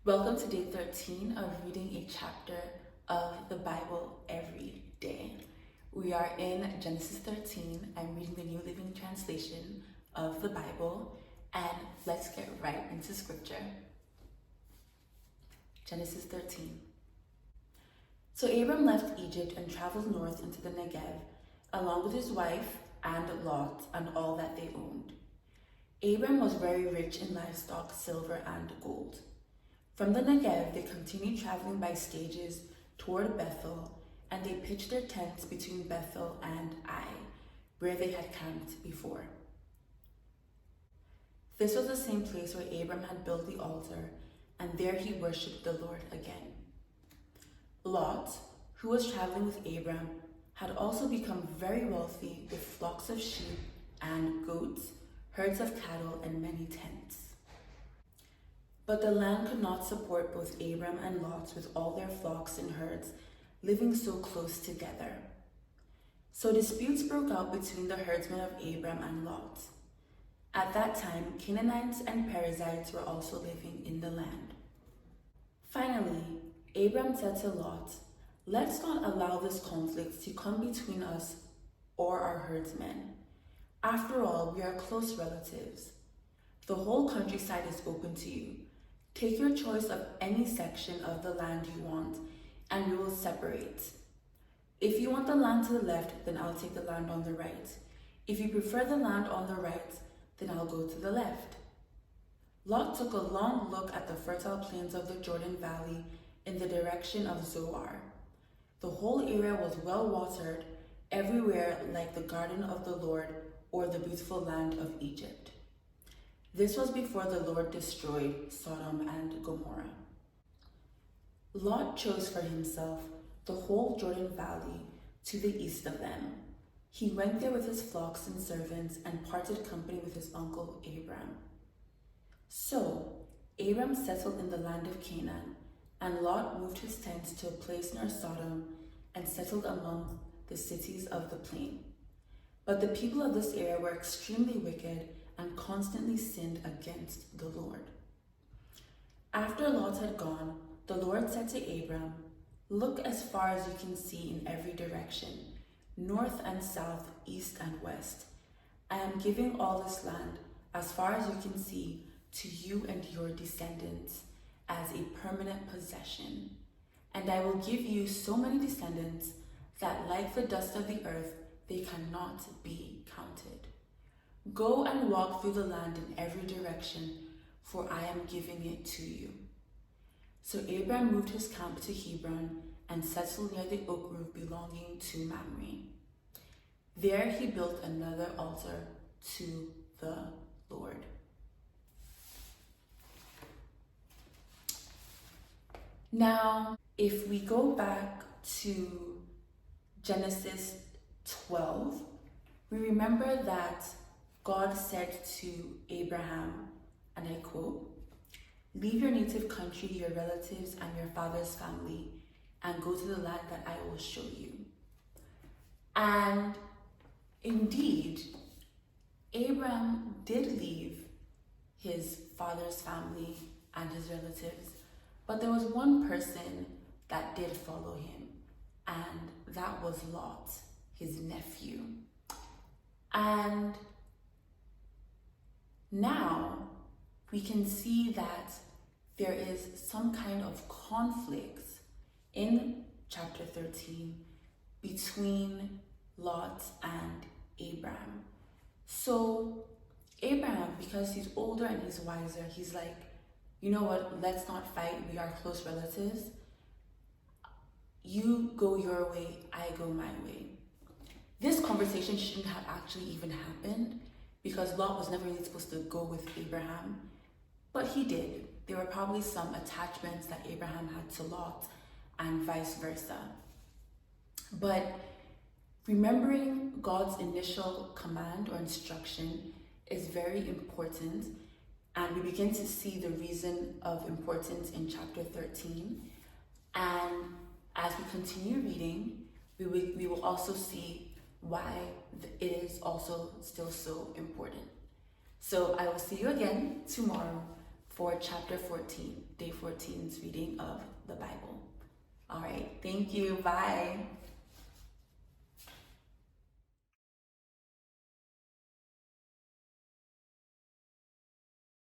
Welcome to day 13 of reading a chapter of the Bible every day. We are in Genesis 13. I'm reading the New Living Translation of the Bible, and let's get right into scripture. Genesis 13. So Abram left Egypt and traveled north into the Negev, along with his wife and Lot and all that they owned. Abram was very rich in livestock, silver, and gold. From the Negev, they continued traveling by stages toward Bethel, and they pitched their tents between Bethel and Ai, where they had camped before. This was the same place where Abram had built the altar, and there he worshipped the Lord again. Lot, who was traveling with Abram, had also become very wealthy with flocks of sheep and goats, herds of cattle, and many tents. But the land could not support both Abram and Lot with all their flocks and herds living so close together. So disputes broke out between the herdsmen of Abram and Lot. At that time, Canaanites and Perizzites were also living in the land. Finally, Abram said to Lot, "Let's not allow this conflict to come between us or our herdsmen. After all, we are close relatives. The whole countryside is open to you. Take your choice of any section of the land you want, and we will separate. If you want the land to the left, then I'll take the land on the right. If you prefer the land on the right, then I'll go to the left." Lot took a long look at the fertile plains of the Jordan Valley in the direction of Zoar. The whole area was well watered, everywhere like the garden of the Lord or the beautiful land of Egypt. This was before the Lord destroyed Sodom and Gomorrah. Lot chose for himself the whole Jordan Valley to the east of them. He went there with his flocks and servants and parted company with his uncle Abram. So Abram settled in the land of Canaan, and Lot moved his tent to a place near Sodom and settled among the cities of the plain. But the people of this area were extremely wicked and constantly sinned against the Lord. After Lot had gone, the Lord said to Abram, "Look as far as you can see in every direction, north and south, east and west. I am giving all this land, as far as you can see, to you and your descendants as a permanent possession. And I will give you so many descendants that, like the dust of the earth, they cannot be counted. Go and walk through the land in every direction, for I am giving it to you." So Abram moved his camp to Hebron and settled near the oak grove belonging to Mamre. There he built another altar to the Lord. Now, if we go back to Genesis 12, we remember that God said to Abraham, and I quote, "Leave your native country, your relatives, and your father's family, and go to the land that I will show you." And indeed, Abraham did leave his father's family and his relatives, but there was one person that did follow him, and that was Lot, his nephew. And now we can see that there is some kind of conflict in chapter 13 between Lot and Abram. So Abraham, because he's older and he's wiser, he's like, "You know what, let's not fight, we are close relatives. You go your way, I go my way." This conversation shouldn't have actually even happened, because Lot was never really supposed to go with Abraham, but he did. There were probably some attachments that Abraham had to Lot and vice versa. But remembering God's initial command or instruction is very important, and we begin to see the reason of importance in chapter 13. And as we continue reading, we will also see why it is also still so important. So I will see you again tomorrow for chapter 14, day 14's reading of the Bible. All right, thank you. Bye.